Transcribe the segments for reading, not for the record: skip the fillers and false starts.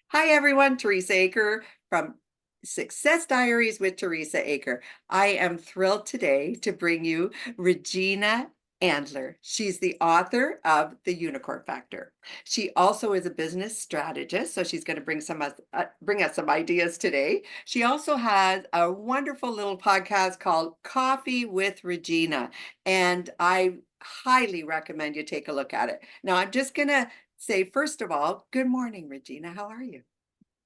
Hi, everyone. Teresa Aker from Success Diaries with Teresa Aker. I am thrilled today to bring you Regina Andler. She's the author of The Unicorn Factor. She also is a business strategist, so she's going to bring us some ideas today. She also has a wonderful little podcast called Coffee with Regina, and I highly recommend you take a look at it. Now, I'm just going to say, first of all, good morning, Regina. How are you?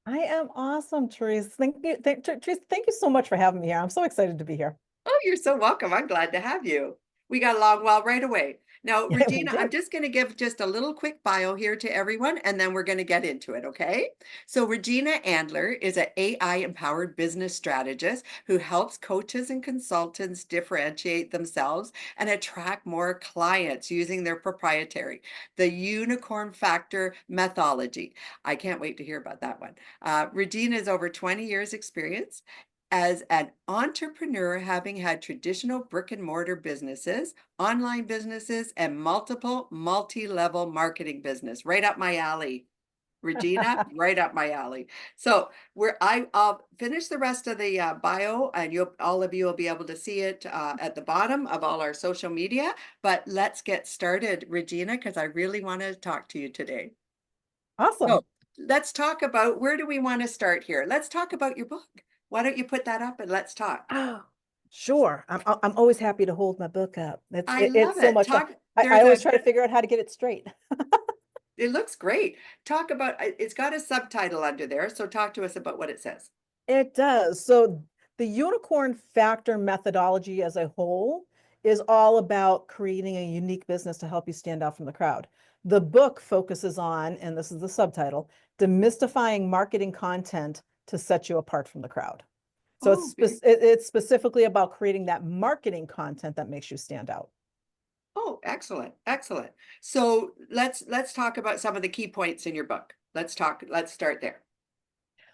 I am awesome, Teresa. Teresa, thank you so much for having me here. I'm so excited to be here. Oh, you're so welcome. I'm glad to have you. We got along well right away. Now, Yeah, we Regina, I'm did. just going to give just a little quick bio here to everyone, and then we're going to get into it, okay? So, Regina Andler is an AI-empowered business strategist who helps coaches and consultants differentiate themselves and attract more clients using their proprietary, the Unicorn Factor methodology. I can't wait to hear about that one. Regina is over 20 years experience as an entrepreneur, having had traditional brick and mortar businesses, online businesses, and multiple multi-level marketing business. Right up my alley. Regina, right up my alley. So I'll finish the rest of the bio, and all of you will be able to see it at the bottom of all our social media. But let's get started, Regina, because I really want to talk to you today. So Awesome. let's talk about, where do we want to start here? Let's talk about your book. Why don't you put that up and let's talk? Oh, sure. I'm always happy to hold my book up. I It's love so it. much fun. Talk, I there's always a, try to figure out how to get it straight. it looks great. Talk about, it's got a subtitle under there. So talk to us about what it says. It does. So the unicorn factor methodology as a whole is all about creating a unique business to help you stand out from the crowd. The book focuses on, and this is the subtitle, demystifying marketing content to set you apart from the crowd. So Oh, it's specifically about creating that marketing content that makes you stand out. oh, excellent, excellent. So let's talk about some of the key points in your book. Let's start there.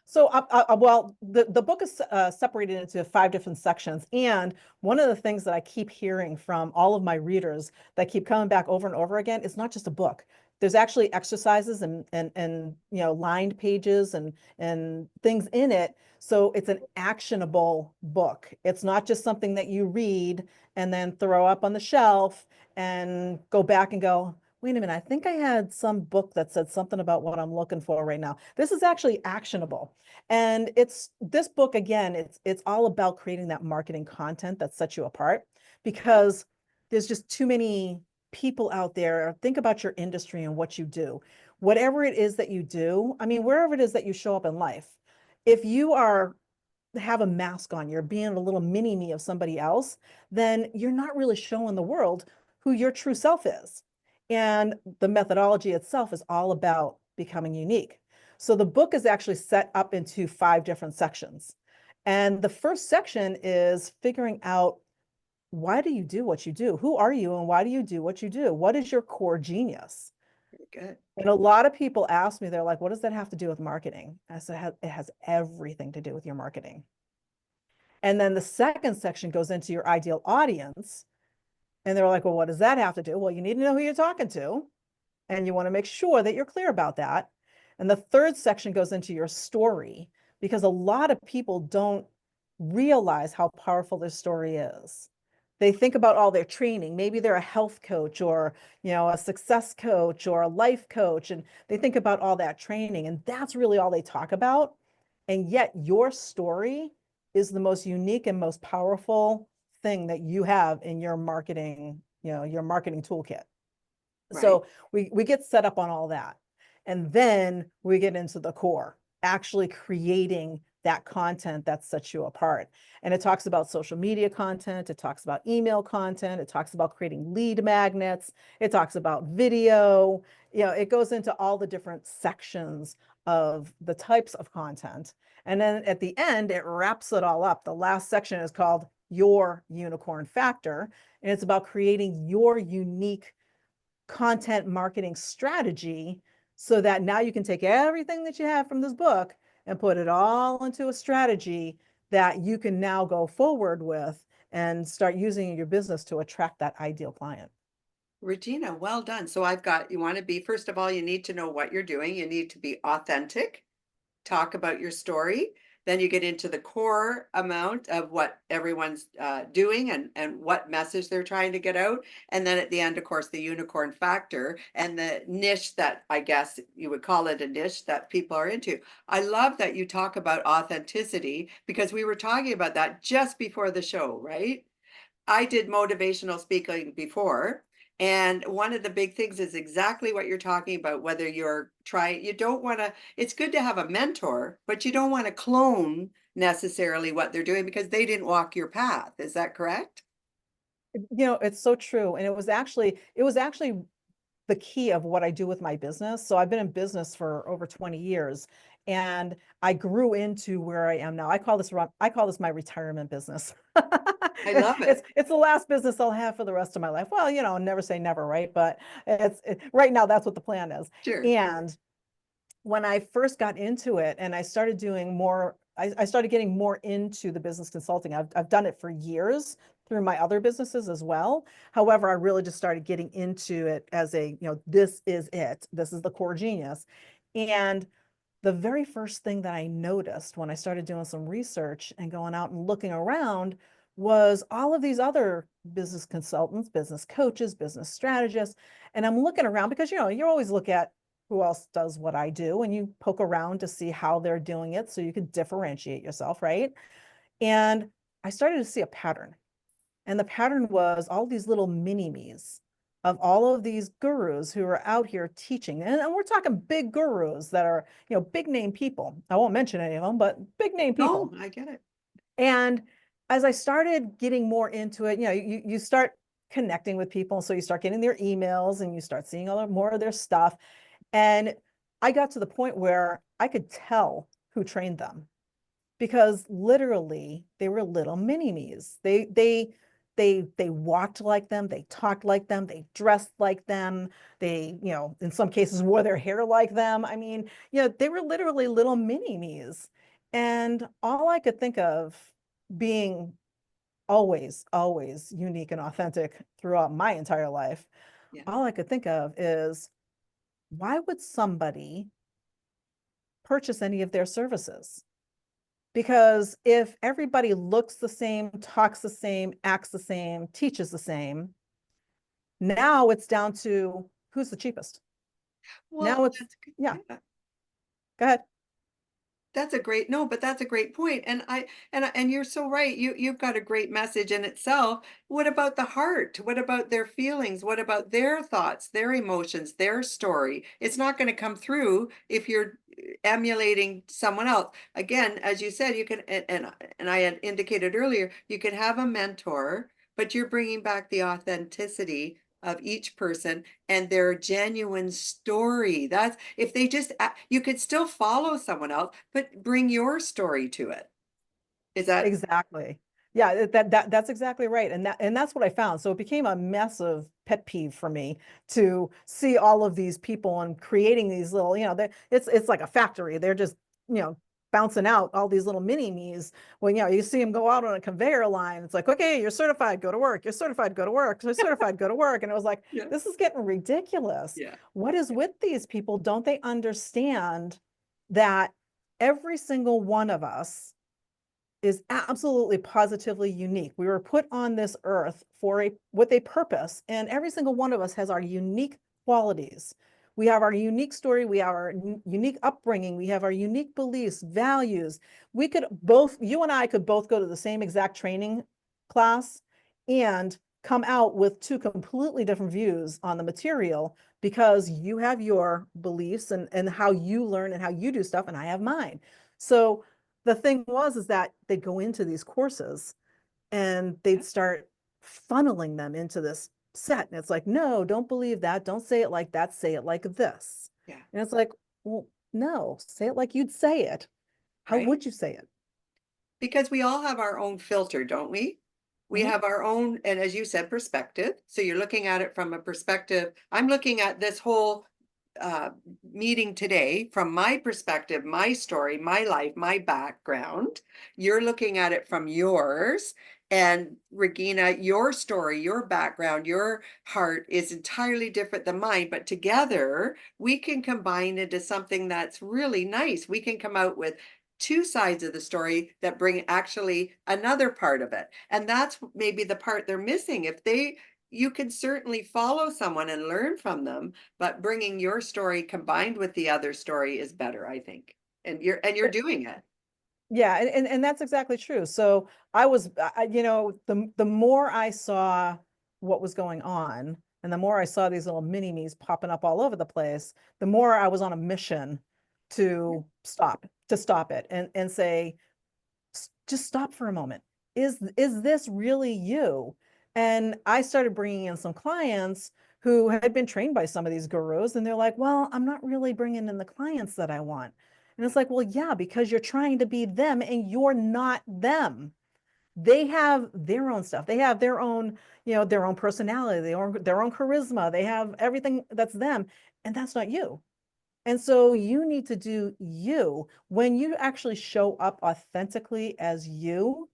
So, well, the book is separated into five different sections. And one of the things that I keep hearing from all of my readers that keep coming back over and over again is not just a book. There's actually exercises and lined pages and things in it. So it's an actionable book. It's not just something that you read and then throw up on the shelf and go back and go, wait a minute, I think I had some book that said something about what I'm looking for right now. This is actually actionable. And it's this book again, it's all about creating that marketing content that sets you apart Right, because there's just too many people out there. Think about your industry and what you do. Whatever it is that you do, I mean, wherever it is that you show up in life, if you are have a mask on, you're being a little mini me of somebody else, then you're not really showing the world who your true self is. And the methodology itself is all about becoming unique. So the book is actually set up into five different sections. And the first section is figuring out, why do you do what you do? Who are you and why do you do what you do? What is your core genius? very good. And a lot of people ask me, they're like, what does that have to do with marketing? I said, it has everything to do with your marketing. And then the second section goes into your ideal audience. And they're like, well, what does that have to do? Well, you need to know who you're talking to. And you want to make sure that you're clear about that. And the third section goes into your story because a lot of people don't realize how powerful their story is. They think about all their training. Maybe they're a health coach or, a success coach or a life coach, and they think about all that training, and that's really all they talk about. And yet your story is the most unique and most powerful thing that you have in your marketing toolkit. Right. So we get set up on all that. And then we get into the core, actually creating that content that sets you apart. And it talks about social media content, it talks about email content, it talks about creating lead magnets, it talks about video, it goes into all the different sections of the types of content. And then at the end, it wraps it all up. The last section is called Your Unicorn Factor, and it's about creating your unique content marketing strategy so that now you can take everything that you have from this book and put it all into a strategy that you can now go forward with and start using in your business to attract that ideal client. Regina, well done. So you want to be, first of all, you need to know what you're doing. You need to be authentic. talk about your story. Then you get into the core amount of what everyone's doing and what message they're trying to get out. And then at the end, of course, the unicorn factor and the niche that I guess you would call it a niche that people are into. I love that you talk about authenticity because we were talking about that just before the show, right? I did motivational speaking before, and one of the big things is exactly what you're talking about, whether you're trying, you don't want to, it's good to have a mentor, but you don't want to clone necessarily what they're doing because they didn't walk your path. Is that correct? It's so true. And it was actually the key of what I do with my business. So I've been in business for over 20 years and I grew into where I am now. I call this my retirement business. I love it. It's the last business I'll have for the rest of my life. Well, never say never, right? But right now that's what the plan is. Sure. And when I first got into it and I started doing more, I started getting more into the business consulting. I've done it for years through my other businesses as well. However, I really just started getting into it as this is it. This is the core genius. And the very first thing that I noticed when I started doing some research and going out and looking around was all of these other business consultants, business coaches, business strategists. And I'm looking around because, you always look at who else does what I do and you poke around to see how they're doing it so you can differentiate yourself, right? And I started to see a pattern. And the pattern was all these little mini me's of all of these gurus who are out here teaching. And we're talking big gurus that are, big name people. I won't mention any of them, but big name No, people. I get it. And as I started getting more into it, you start connecting with people. So you start getting their emails and you start seeing more of their stuff. And I got to the point where I could tell who trained them because literally they were little mini me's. They walked like them, they talked like them, they dressed like them, they, in some cases wore their hair like them. I mean, they were literally little mini me's. And all I could think of being always unique and authentic throughout my entire life, Yeah. all I could think of is why would somebody purchase any of their services? Because if everybody looks the same, talks the same, acts the same, teaches the same, now it's down to who's the cheapest. Well, Now it's, that's good. yeah, Yeah. go ahead. That's a great no, but that's a great point. And you're so right. You've got a great message in itself. What about the heart? What about their feelings? What about their thoughts, their emotions, their story? It's not going to come through if you're emulating someone else. Again, as you said, you can and I had indicated earlier, you can have a mentor, but you're bringing back the authenticity of each person and their genuine story. That's if they just you could still follow someone else, but bring your story to it. Is that Exactly. Yeah, that's exactly right. And that's what I found. So it became a massive pet peeve for me to see all of these people and creating these little, it's like a factory. They're just, you know, bouncing out all these little mini me's. When, you see them go out on a conveyor line. It's like, okay, you're certified, go to work. You're certified, go to work. You're certified, go to work. And it was like, yeah, this is getting ridiculous. yeah, What is with these people? Don't they understand that every single one of us is absolutely positively unique. We were put on this earth for with a purpose, and every single one of us has our unique qualities. We have our unique story, we have our unique upbringing, we have our unique beliefs, values. We could both, you and I could both go to the same exact training class and come out with two completely different views on the material because you have your beliefs and how you learn and how you do stuff, and I have mine. So the thing was is that they'd go into these courses and they'd yeah, start funneling them into this set. And it's like, no, don't believe that. Don't say it like that. Say it like this. yeah, And it's like, well, no, say it like you'd say it. How right. would you say it? Because we all have our own filter, don't we? We Mhm. have our own, and as you said, perspective. So you're looking at it from a perspective. I'm looking at this whole uh, meeting today from my perspective, my story, my life, my background. You're looking at it from yours. And Regina, your story, your background, your heart is entirely different than mine, but together we can combine into something that's really nice. We can come out with two sides of the story that bring actually another part of it. And that's maybe the part they're missing. If they, you can certainly follow someone and learn from them, but bringing your story combined with the other story is better, I think. And you're doing it. Yeah, and that's exactly true. So I was, the more I saw what was going on, and the more I saw these little mini me's popping up all over the place, the more I was on a mission to stop it and say, Just stop for a moment. Is this really you?" And I started bringing in some clients who had been trained by some of these gurus, and they're like, "Well, I'm not really bringing in the clients that I want." And it's like, "Well, yeah, because you're trying to be them and you're not them." They have their own stuff. They have their own, their own personality, their own charisma. They have everything that's them, and that's not you. And so you need to do you. When you actually show up authentically as you,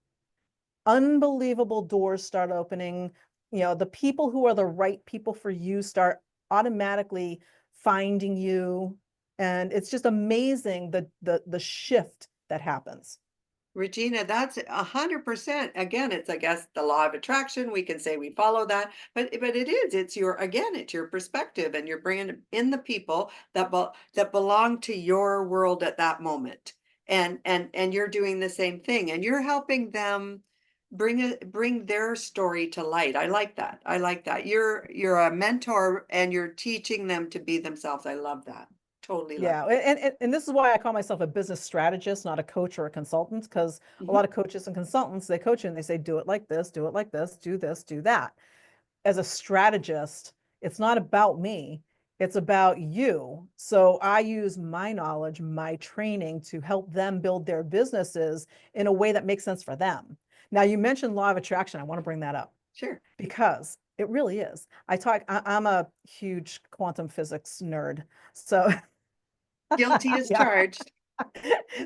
unbelievable doors start opening. The people who are the right people for you start automatically finding you. And it's just amazing the shift that happens. Regina, that's 100%. Again, it's, I guess, the law of attraction. We can say we follow that, but it is. It's your, again, it's your perspective, and you're bringing in the people that belong to your world at that moment, and you're doing the same thing, and you're helping them bring their story to light. I like that. I like that. You're a mentor, and you're teaching them to be themselves. I love that. Totally love Yeah, that. and this is why I call myself a business strategist, not a coach or a consultant, because a Mhm. lot of coaches and consultants, they coach you and they say, do it like this, do it like this, do that. As a strategist, it's not about me, it's about you. So I use my knowledge, my training to help them build their businesses in a way that makes sense for them. Now, you mentioned law of attraction. I want to bring that up Sure. because it really is. I'm a huge quantum physics nerd. So Guilty as yeah. charged.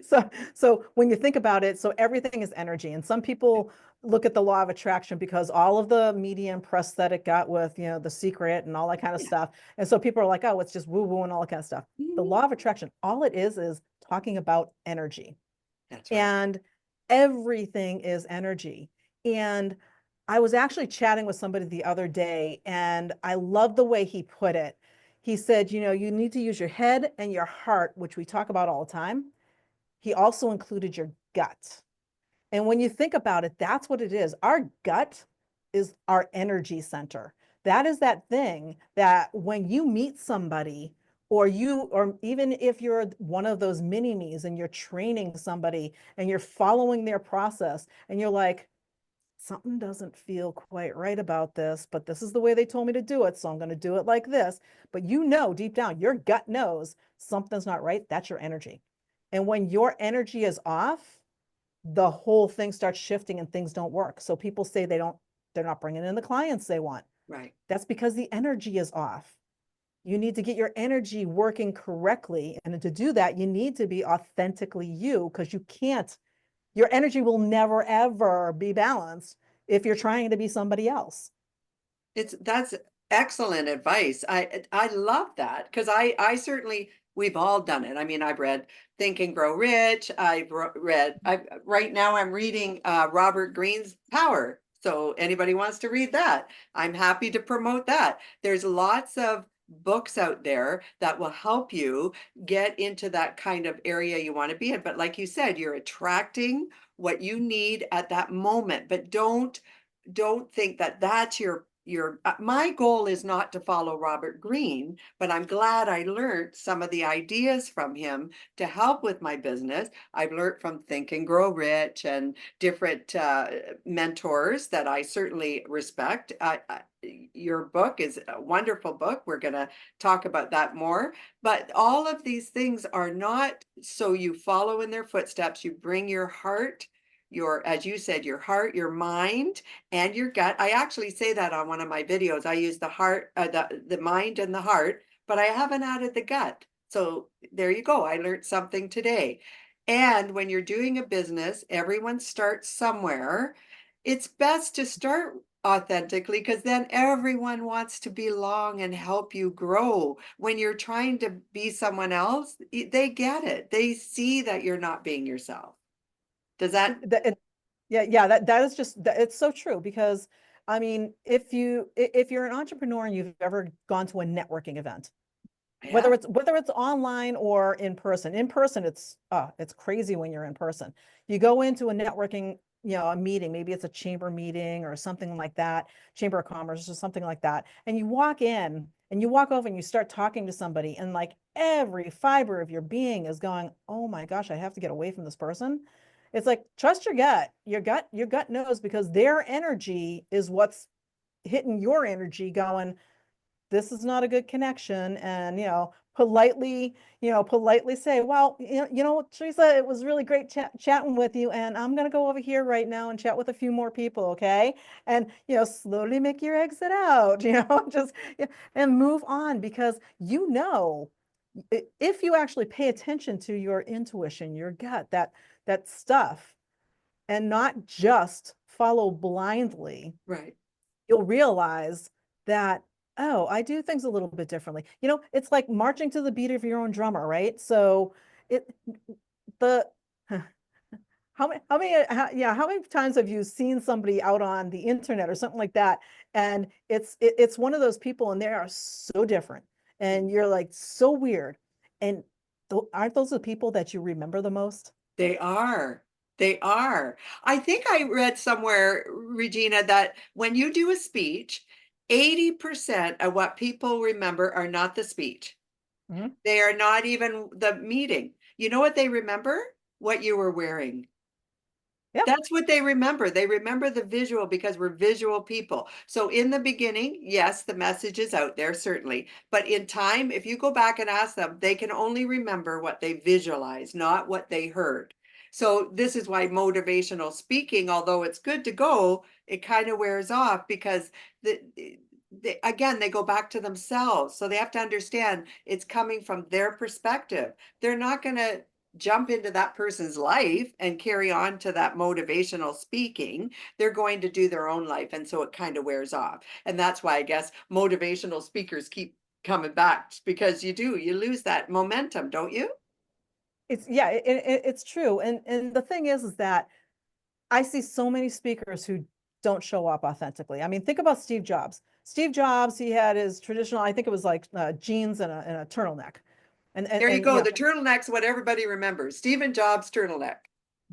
So when you think about it, so everything is energy. And some people look at the law of attraction because all of the media and press that it got with, The Secret and all that kind of Yeah. stuff. And so people are like, oh, it's just woo-woo and all that kind of stuff. The Mhm. law of attraction, all it is talking about energy. That's right. And everything is energy. And I was actually chatting with somebody the other day, and I love the way he put it. He said, you need to use your head and your heart, which we talk about all the time. He also included your gut. And when you think about it, that's what it is. Our gut is our energy center. That is that thing that when you meet somebody, or even if you're one of those mini me's and you're training somebody and you're following their process and you're like, something doesn't feel quite right about this, but this is the way they told me to do it. So I'm going to do it like this. But deep down, your gut knows something's not right. That's your energy. And when your energy is off, the whole thing starts shifting and things don't work. So people say they're not bringing in the clients they want. Right. That's because the energy is off. You need to get your energy working correctly. And to do that, you need to be authentically you because your energy will never, ever be balanced if you're trying to be somebody else. That's excellent advice. I love that because I certainly, we've all done it. I mean, I've read Think and Grow Rich. I right now I'm reading Robert Greene's Power. So anybody wants to read that, I'm happy to promote that. There's lots of books out there that will help you get into that kind of area you want to be in. But like you said, you're attracting what you need at that moment, but don't think that that's your my goal is not to follow Robert Greene, but I'm glad I learned some of the ideas from him to help with my business. I've learned from Think and Grow Rich and different mentors that I certainly respect. Your book is a wonderful book. We're going to talk about that more. But all of these things are not so you follow in their footsteps. You bring your heart, as you said, your heart, your mind, and your gut. I actually say that on one of my videos. I use the heart, the mind and the heart, but I haven't added the gut. So there you go. I learned something today. And when you're doing a business, everyone starts somewhere. it's best to start authentically because then everyone wants to belong and help you grow. When you're trying to be someone else, they get it. They see that you're not being yourself. Does that? Yeah, yeah, that is just that, it's so true because I mean, if you're an entrepreneur and you've ever gone to a networking event, Yeah, whether it's online or in person it's crazy when you're in person. You go into a networking, a meeting, maybe it's a chamber meeting or something like that, chamber of commerce or something like that, and you walk in and you walk over and you start talking to somebody and like every fiber of your being is going, oh my gosh, I have to get away from this person. It's like, trust your gut knows, because their energy is what's hitting your energy going, this is not a good connection. And politely say, well, Teresa, it was really great chatting with you, and I'm going to go over here right now and chat with a few more people. Okay. And slowly make your exit out, just and move on, because if you actually pay attention to your intuition, your gut, that stuff, and not just follow blindly, right. you'll realize that, oh, I do things a little bit differently. It's like marching to the beat of your own drummer, right? So it the how many times have you seen somebody out on the internet or something like that, and it's one of those people and they are so different and you're like so weird, and aren't those the people that you remember the most? They are. They are. I think I read somewhere, Regina, that when you do a speech, 80% of what people remember are not the speech. Mhm. They are not even the meeting. You know what they remember? What you were wearing. Yep. That's what they remember. They remember the visual because we're visual people. So in the beginning, yes, the message is out there, certainly. But in time, if you go back and ask them, they can only remember what they visualize, not what they heard. So this is why motivational speaking, although it's good to go, it kind of wears off because again, they go back to themselves. So they have to understand it's coming from their perspective. They're not going to jump into that person's life and carry on to that motivational speaking. They're going to do their own life. And so it kind of wears off. And that's why I guess motivational speakers keep coming back because you lose that momentum, don't you? It's true, and the thing is that I see so many speakers who don't show up authentically. I mean, think about Steve Jobs. Steve Jobs, he had his traditional, I think it was like jeans and a turtleneck. And, and, There you and, go. The turtleneck's what everybody remembers. Stephen Jobs turtleneck.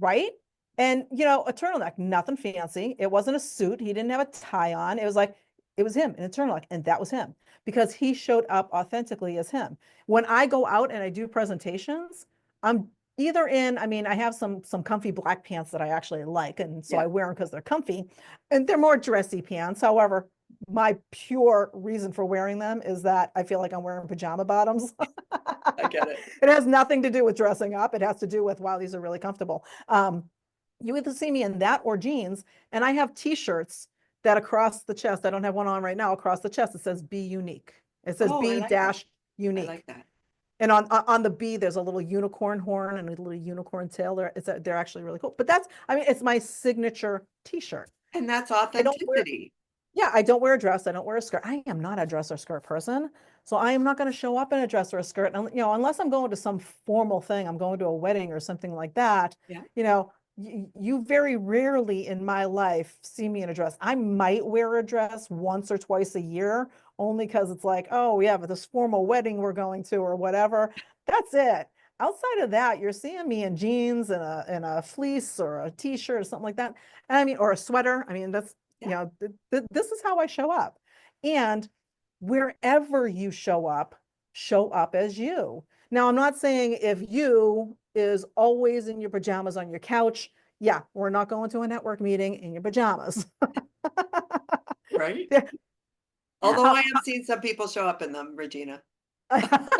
right? And, a turtleneck, nothing fancy. It wasn't a suit. He didn't have a tie on. It was like, it was him in a turtleneck, and that was him because he showed up authentically as him. When I go out and I do presentations, I'm either in, I mean, I have some comfy black pants that I actually like, and so Yeah, I wear them because they're comfy, and they're more dressy pants. However, my pure reason for wearing them is that I feel like I'm wearing pajama bottoms. I get it. It has nothing to do with dressing up. It has to do with, wow, these are really comfortable. You either see me in that or jeans, and I have t-shirts that across the chest, I don't have one on right now, across the chest, it says be unique. It says Oh, I be like that. dash I like unique. that. And on the B, there's a little unicorn horn and a little unicorn tail. They're actually really cool. But I mean, it's my signature t-shirt. And that's I don't wear, authenticity. yeah, I don't wear a dress. I don't wear a skirt. I am not a dress or skirt person. So I am not going to show up in a dress or a skirt. And, unless I'm going to some formal thing, I'm going to a wedding or something like that, Yeah. you very rarely in my life see me in a dress. I might wear a dress once or twice a year, only because it's like, oh, yeah, but this formal wedding we're going to or whatever. That's it. Outside of that, you're seeing me in jeans and a fleece or a t-shirt or something like that. And I mean, or a sweater. I mean, that's Yeah. this is how I show up. And wherever you show up as you. Now, I'm not saying if you is always in your pajamas on your couch. Yeah, we're not going to a network meeting in your pajamas. Right. Yeah. Although I How- have seen some people show up in them, Regina. But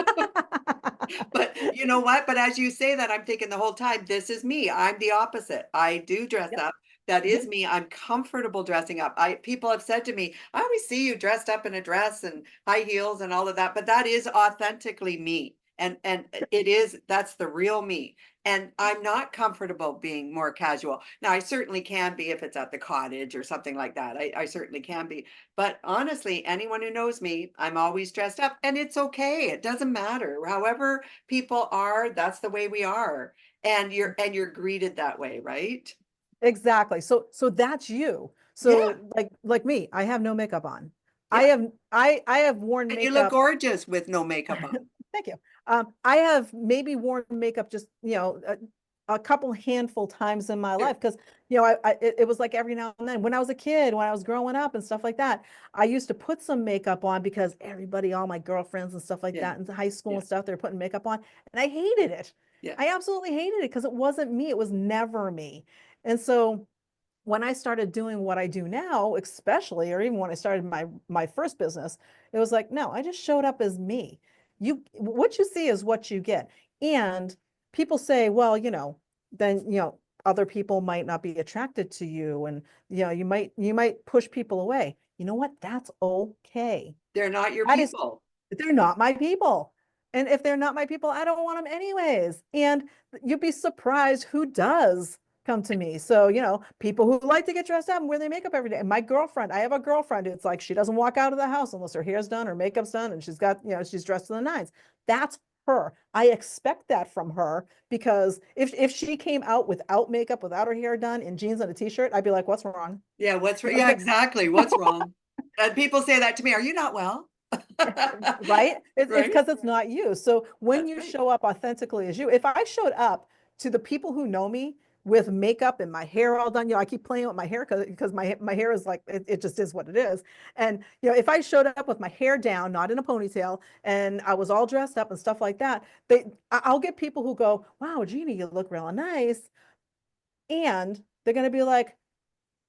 Yep, you know what? But as you say that, I'm thinking the whole time, this is me. I'm the opposite. I do dress yep, up. That is mhm. me. I'm comfortable dressing up. People have said to me, I always see you dressed up in a dress and high heels and all of that, but that is authentically me. And it is, that's the real me. And I'm not comfortable being more casual. Now, I certainly can be if it's at the cottage or something like that. I certainly can be. But honestly, anyone who knows me, I'm always dressed up and it's okay. It doesn't matter. However people are, that's the way we are. And you're greeted that way, right? Exactly. So that's you. Yeah, So like me, I have no makeup on. yeah. I have worn And you look makeup. gorgeous with no makeup on. Thank you. I have maybe worn makeup just, a couple handful times in my Sure. life because, it was like every now and then when I was a kid, when I was growing up and stuff like that, I used to put some makeup on because everybody, all my girlfriends and stuff like Yeah, that in high school yeah, and stuff, they're putting makeup on and I hated it. yeah. I absolutely hated it because it wasn't me. It was never me. And so when I started doing what I do now, especially, or even when I started my first business, it was like, no, I just showed up as me. What you see is what you get. And people say, well, then, other people might not be attracted to you and you might push people away. You know what? That's okay. They're not your That is people. they're not my people. And if they're not my people, I don't want them anyways. And you'd be surprised who does come to me. So, people who like to get dressed up and wear their makeup every day. And my girlfriend, I have a girlfriend. It's like she doesn't walk out of the house unless her hair's done, her makeup's done, and she's dressed to the nines. That's her. I expect that from her because if she came out without makeup, without her hair done, in jeans and a t-shirt, I'd be like, what's wrong? Yeah, what's You yeah, know, exactly. What's wrong? And people say that to me. Are you not well? right? It's Right? because it's not you. So when That's you right. show up authentically as you, if I showed up to the people who know me with makeup and my hair all done, I keep playing with my hair because my hair is like it just is what it is. And if I showed up with my hair down, not in a ponytail, and I was all dressed up and stuff like that, I'll get people who go, "Wow, Jeannie, you look real nice," and they're gonna be like,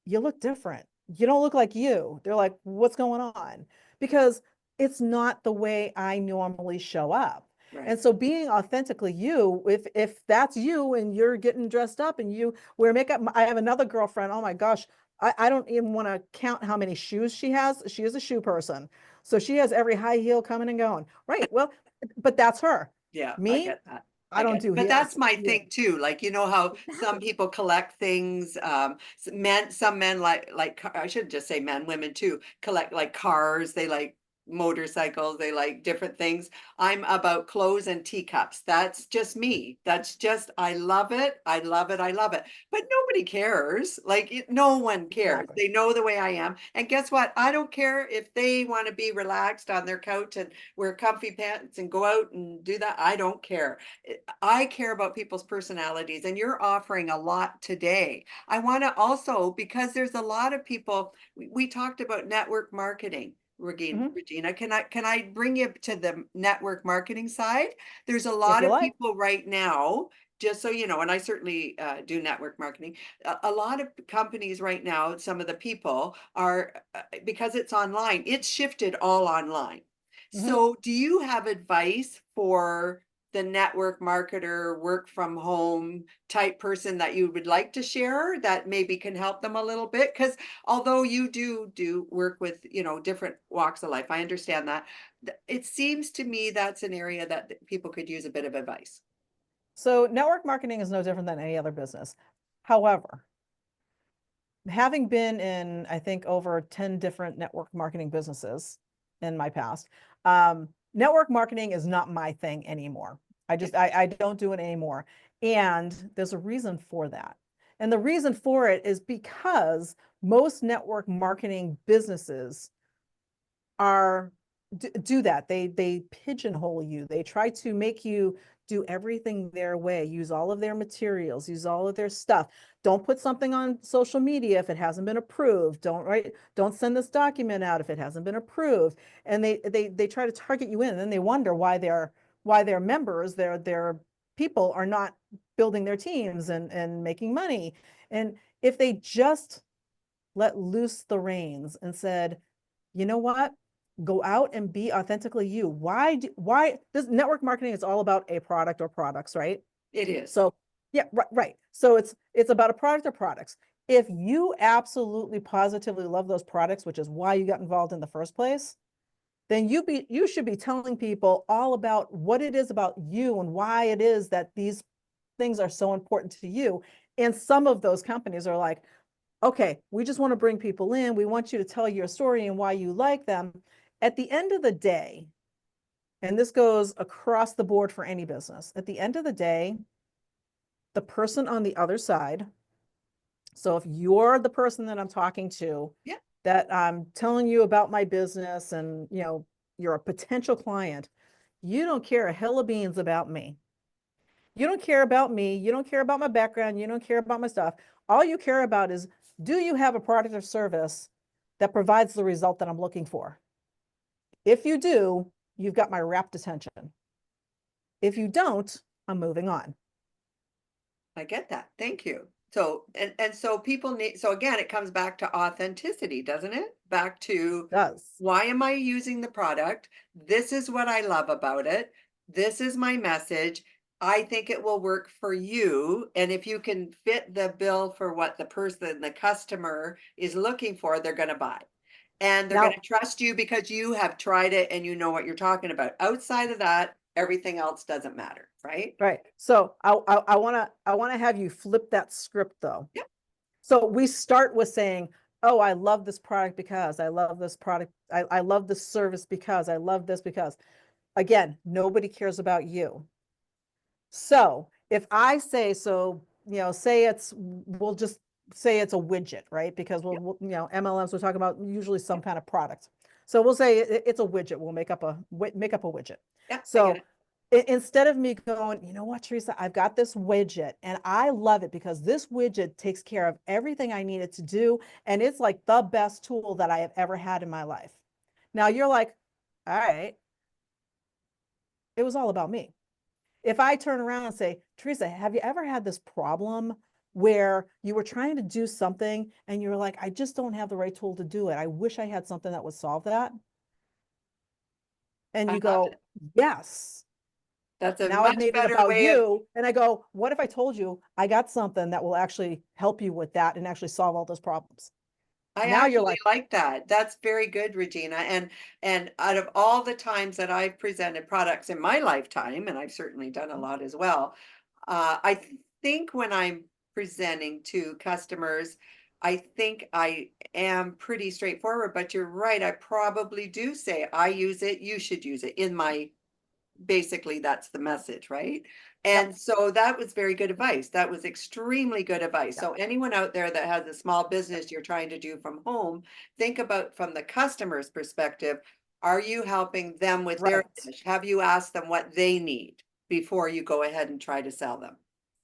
you look different. You don't look like you. They're like, what's going on? Because it's not the way I normally show up. Right. And so being authentically you, if that's you and you're getting dressed up and you wear makeup, I have another girlfriend. Oh my gosh, I don't even want to count how many shoes she has. She is a shoe person. So she has every high heel coming and going. Right. Well, but that's her. Yeah, I Me, get that. I I don't get it. do But heels. that's my Yeah, thing too. Like, you know how some exactly. people collect things, some men I should just say men, women too, collect like cars, they like motorcycles, they like different things. I'm about clothes and teacups. That's just me. That's just I love it. I love it. I love it. But nobody cares. Like no one cares. Exactly. They know the way I am. And guess what? I don't care if they want to be relaxed on their couch and wear comfy pants and go out and do that. I don't care. I care about people's personalities, and you're offering a lot today. I want to also, because there's a lot of people, we talked about network marketing. Mhm. Regina, can I bring you to the network marketing side? There's a If lot you of like. people right now, just so you know, and I certainly do network marketing. A lot of companies right now, some of the people are because it's online, it's shifted all online. Mhm. So, do you have advice for the network marketer, work from home type person that you would like to share that maybe can help them a little bit? Because although you do work with, different walks of life, I understand that. It seems to me that's an area that people could use a bit of advice. So network marketing is no different than any other business. However, having been in, I think, over 10 different network marketing businesses in my past, network marketing is not my thing anymore. Yeah, I don't do it anymore. And there's a reason for that. And the reason for it is because most network marketing businesses are do that. They pigeonhole you. They try to make you do everything their way, use all of their materials, use all of their stuff. Don't put something on social media if it hasn't been approved. Don't send this document out if it hasn't been approved. And they try to target you in, and then they wonder why their members, their people are not building their teams and making money. And if they just let loose the reins and said, you know what? Go out and be authentically you. Why this network marketing is all about a product or products, right? it is. So yeah, right. So it's about a product or products. If you absolutely positively love those products, which is why you got involved in the first place, then you should be telling people all about what it is about you and why it is that these things are so important to you. And some of those companies are like, okay, we just want to bring people in. We want you to tell your story and why you like them. At the end of the day, and this goes across the board for any business, at the end of the day, the person on the other side, so if you're the person that I'm talking to, Yeah. that I'm telling you about my business and, you're a potential client, you don't care a hill of beans about me. You don't care about me. You don't care about my background. You don't care about my stuff. All you care about is, do you have a product or service that provides the result that I'm looking for? If you do, you've got my rapt attention. If you don't, I'm moving on. I get that. Thank you. So, and so people need, so again, it comes back to authenticity, doesn't it? Back to, It does. why am I using the product? This is what I love about it. This is my message. I think it will work for you. And if you can fit the bill for what the person, the customer is looking for, they're going to buy. And they're going Now, to trust you because you have tried it and you know what you're talking about. Outside of that, everything else doesn't matter, right? right. So I want to have you flip that script though. Yep. So we start with saying, oh, I love this product because I love this product. I love this service because I love this because, again, nobody cares about you. So if I say, so, say we'll just say it's a widget, right? Because Yep. MLMs, we're talking about usually some kind of product. So we'll say it's a widget. We'll make up a widget. Yep. I get So it. instead of me going, you know what, Teresa, I've got this widget and I love it because this widget takes care of everything I need it to do. And it's like the best tool that I have ever had in my life. Now you're like, all right, it was all about me. If I turn around and say, Teresa, have you ever had this problem where you were trying to do something and you were like, I just don't have the right tool to do it. I wish I had something that would solve that. And I you love go, it. yes. That's a Now I've much made it better about way of, you. And I go, what if I told you I got something that will actually help you with that and actually solve all those problems? I Now you're actually like, like that. That's very good, Regina. And out of all the times that I've presented products in my lifetime, and I've certainly done a lot as well, think when I'm presenting to customers, I think I am pretty straightforward, but you're right. I probably do say, I use it, you should use it in my, basically that's the message, right? yep, And so that was very good advice. That was extremely good advice. yep, So anyone out there that has a small business you're trying to do from home, think about from the customer's perspective. Are you helping them with their right. niche? Have you asked them what they need before you go ahead and try to sell them?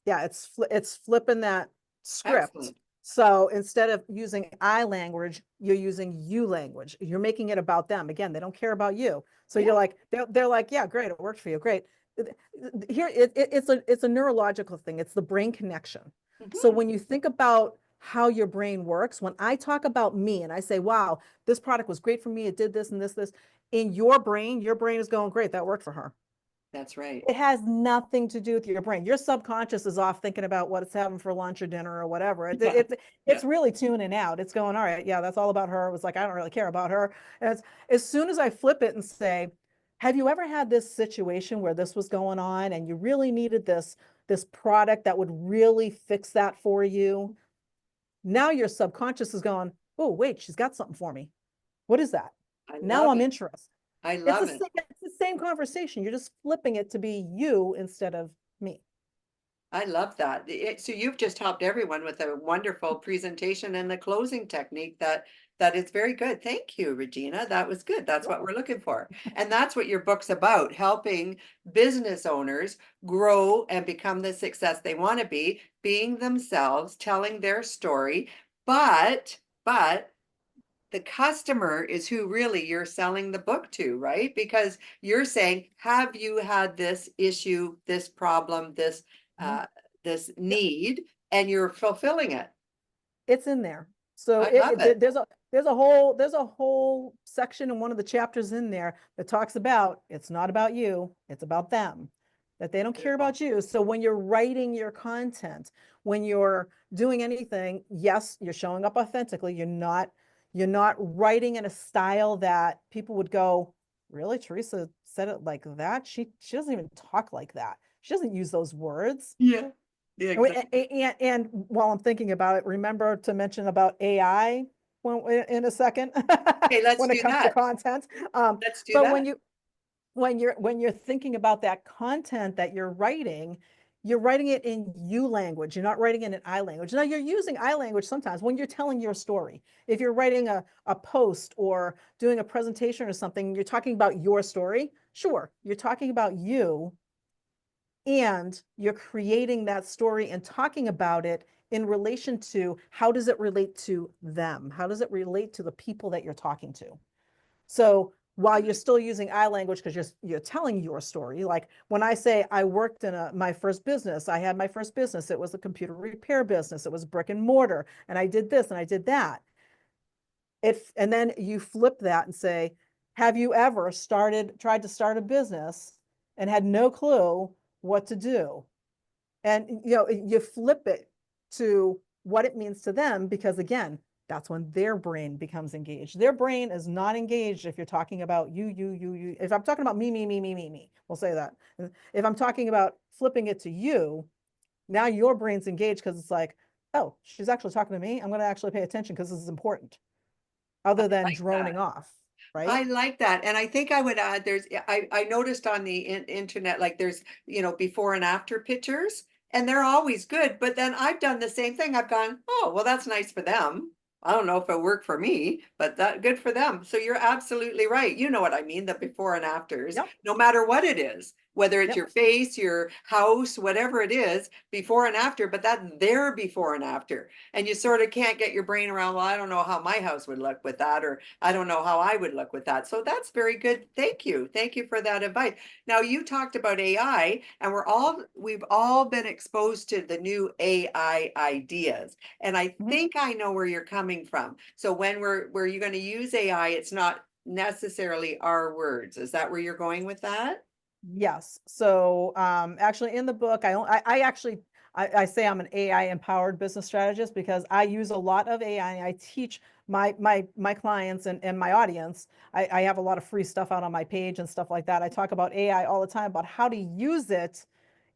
Yeah, it's flipping that script. Excellent. So instead of using I language, you're using you language. You're making it about them. Again, they don't care about you. So Yeah. you're like, they're like, yeah, great, it worked for you. Great. Here, it's a neurological thing. It's the brain connection. So Mhm. when you think about how your brain works, when I talk about me and I say, wow, this product was great for me, it did this and this, in your brain is going, great, that worked for her. That's right. It has nothing to do with your brain. Your subconscious is off thinking about what it's having for lunch or dinner or whatever. Yeah. Yeah. It's really tuning out. It's going, all right, yeah, that's all about her. It was like, I don't really care about her. And it's, as soon as I flip it and say, have you ever had this situation where this was going on and you really needed this product that would really fix that for you? Now your subconscious is going, oh, wait, she's got something for me. What is that? I Now love I'm it. interested. I It's the love it. same, it's the same conversation. You're just flipping it to be you instead of me. I love that. So you've just helped everyone with a wonderful presentation and the closing technique that is very good. Thank you, Regina. That was good. That's what we're looking for. And that's what your book's about, helping business owners grow and become the success they want to be, being themselves, telling their story. But the customer is who really you're selling the book to, right? Because you're saying, have you had this issue, this problem, Mhm. uh, this Yep, need, and you're fulfilling it. it's in there. So I love it. there's a whole section in one of the chapters in there that talks about it's not about you, it's about them. That they don't care Beautiful. about you. So when you're writing your content, when you're doing anything, yes, you're showing up authentically. You're not writing in a style that people would go, really? Teresa said it like that? She doesn't even talk like that. She doesn't use those words. Yeah. Yeah, exactly. And while I'm thinking about it, remember to mention about AI in a second Okay, let's when it do comes to that. content. Let's do But that. when you're thinking about that content that you're writing it in you language. You're not writing it in I language. Now you're using I language sometimes when you're telling your story. If you're writing a post or doing a presentation or something, you're talking about your story. Sure, you're talking about you and you're creating that story and talking about it in relation to how does it relate to them? How does it relate to the people that you're talking to? So while you're still using I language because you're telling your story, like when I say I worked in my first business, I had my first business. It was a computer repair business. It was brick and mortar, and I did this and I did that. And then you flip that and say, have you ever tried to start a business and had no clue what to do? And you flip it to what it means to them because again, that's when their brain becomes engaged. Their brain is not engaged if you're talking about you. If I'm talking about me, we'll say that. If I'm talking about flipping it to you, now your brain's engaged because it's like, oh, she's actually talking to me. I'm going to actually pay attention because this is important, I other than like that. droning off, I right? like that. And I think I would add I noticed on the internet, like there's, before and after pictures, and they're always good. But then I've done the same thing. I've gone, oh, well, that's nice for them. I don't know if it worked for me, but that good for them. So you're absolutely right. You know what I mean? The before and afters, Yep, no matter what it is, whether it's yep. your face, your house, whatever it is, before and after, but that's their before and after. And you sort of can't get your brain around, well, I don't know how my house would look with that, or I don't know how I would look with that. So that's very good. Thank you. Thank you for that advice. Now you talked about AI, and we've all been exposed to the new AI ideas. And I Mhm. think I know where you're coming from. So when where you're going to use AI, it's not necessarily our words. Is that where you're going with that? Yes. So actually in the book, I actually I say I'm an AI empowered business strategist because I use a lot of AI. I teach my clients and my audience. I have a lot of free stuff out on my page and stuff like that. I talk about AI all the time about how to use it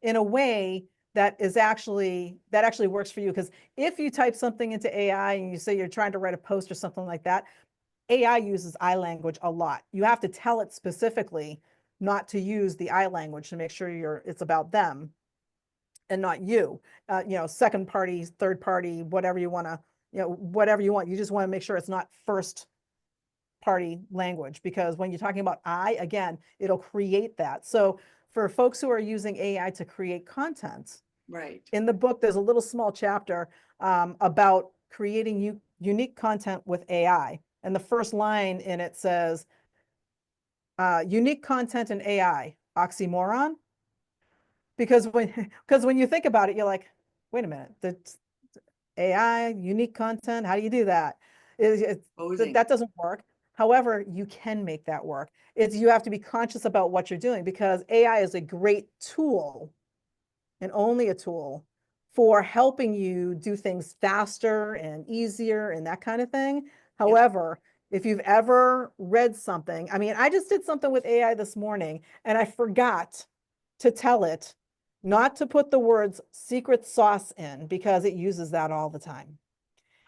in a way that actually works for you. Because if you type something into AI and you say you're trying to write a post or something like that, AI uses I language a lot. You have to tell it specifically not to use the I language to make sure it's about them and not you. Second party, third party, whatever you want to, whatever you want. You just want to make sure it's not first party language because when you're talking about I, again, it'll create that. So for folks who are using AI to create content, Right. in the book, there's a little small chapter about creating unique content with AI. And the first line in it says, unique content in AI, oxymoron. Because when you think about it, you're like, wait a minute, that's AI, unique content, how do you do that? Posing. That doesn't work. However, you can make that work. You have to be conscious about what you're doing because AI is a great tool and only a tool for helping you do things faster and easier and that kind of thing. Yep. However, if you've ever read something, I mean, I just did something with AI this morning and I forgot to tell it not to put the words secret sauce in because it uses that all the time.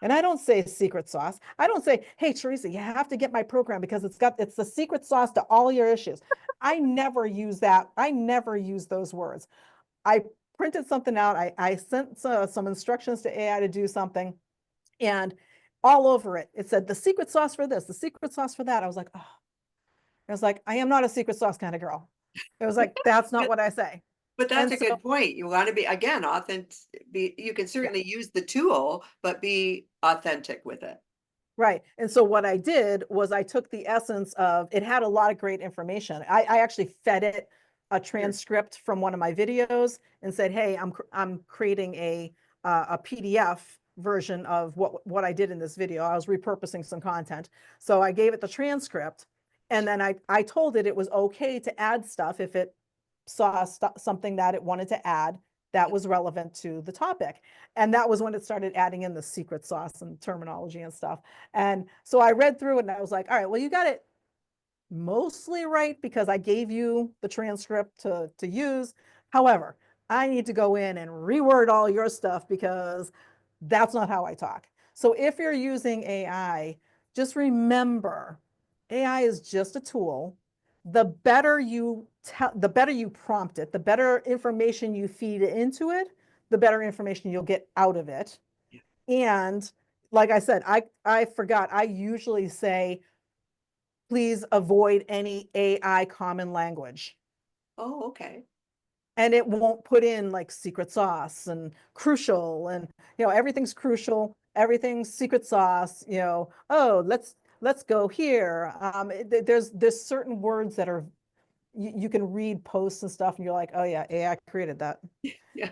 And I don't say secret sauce. I don't say, hey, Teresa, you have to get my program because it's the secret sauce to all your issues. I never use that. I never use those words. I printed something out. I sent some instructions to AI to do something, and all over it, it said the secret sauce for this, the secret sauce for that. I was like, oh, I was like, I am not a secret sauce kind of girl. It was like, that's not But what I say. but that's And a so, good point. You want to be, again, authentic. You can yeah, certainly use the tool, but be authentic with it. right. And so what I did was I took the essence of it had a lot of great information. I actually fed it a Sure. transcript from one of my videos and said, hey, I'm creating a PDF version of what I did in this video. I was repurposing some content. So I gave it the transcript and then I told it was okay to add stuff if it saw something that it wanted to add that was relevant to the topic. And that was when it started adding in the secret sauce and terminology and stuff. And so I read through it and I was like, all right, well, you got it. mostly right because I gave you the transcript to use. However, I need to go in and reword all your stuff because that's not how I talk. So if you're using AI, just remember AI is just a tool. The better you prompt it, the better information you feed into it, the better information you'll get out of it. And like I said, I forgot, I usually say, please avoid any AI common language. Oh, okay. And it won't put in like secret sauce and crucial and everything's crucial, everything's secret sauce, oh, let's go here. There's certain words that are you can read posts and stuff and you're like, oh yeah, AI created that. Yeah.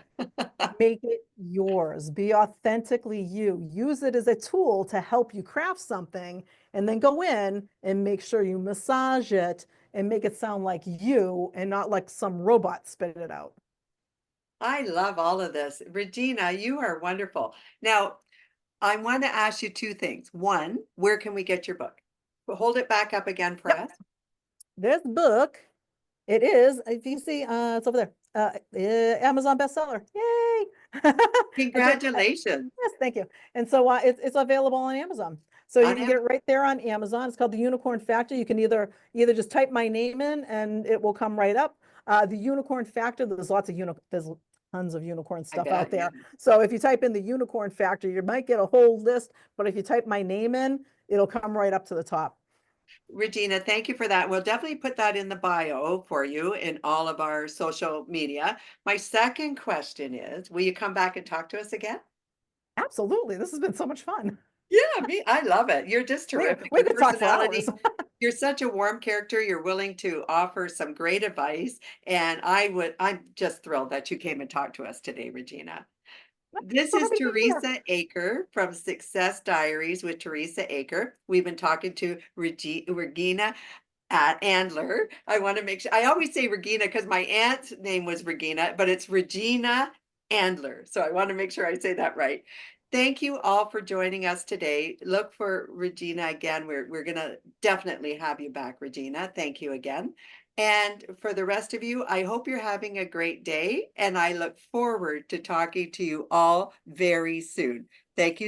Make it yours. Be authentically you. Use it as a tool to help you craft something, and then go in and make sure you massage it and make it sound like you and not like some robot spit it out. I love all of this. Regina, you are wonderful. Now, I want to ask you two things. One, where can we get your book? Hold it back up again for Yep. us. This book, it is, if you see, it's over there. Amazon bestseller. Yay! Congratulations Yes, thank you. And so it's available on Amazon. So you on can get Am it right there on Amazon. It's called The Unicorn Factor. You can either just type my name in and it will come right up. The Unicorn Factor, there's tons of unicorn I stuff out bet, yeah. there. So if you type in The Unicorn Factor, you might get a whole list, but if you type my name in, it'll come right up to the top. Regina, thank you for that. We'll definitely put that in the bio for you in all of our social media. My second question is, will you come back and talk to us again? Absolutely. This has been so much fun. Yeah, me, I love it. You're just We, terrific. we Your could talk for hours. personality, you're such a warm character. You're willing to offer some great advice. And I'm just thrilled that you came and talked to us today, Regina. This So is happy to be here. Teresa Aker from Success Diaries with Teresa Aker. We've been talking to Regina Andler. I want to make sure I always say Regina because my aunt's name was Regina, but it's Regina Andler. So I want to make sure I say that right. Thank you all for joining us today. Look for Regina again. We're gonna definitely have you back, Regina. Thank you again. And for the rest of you, I hope you're having a great day, and I look forward to talking to you all very soon. Thank you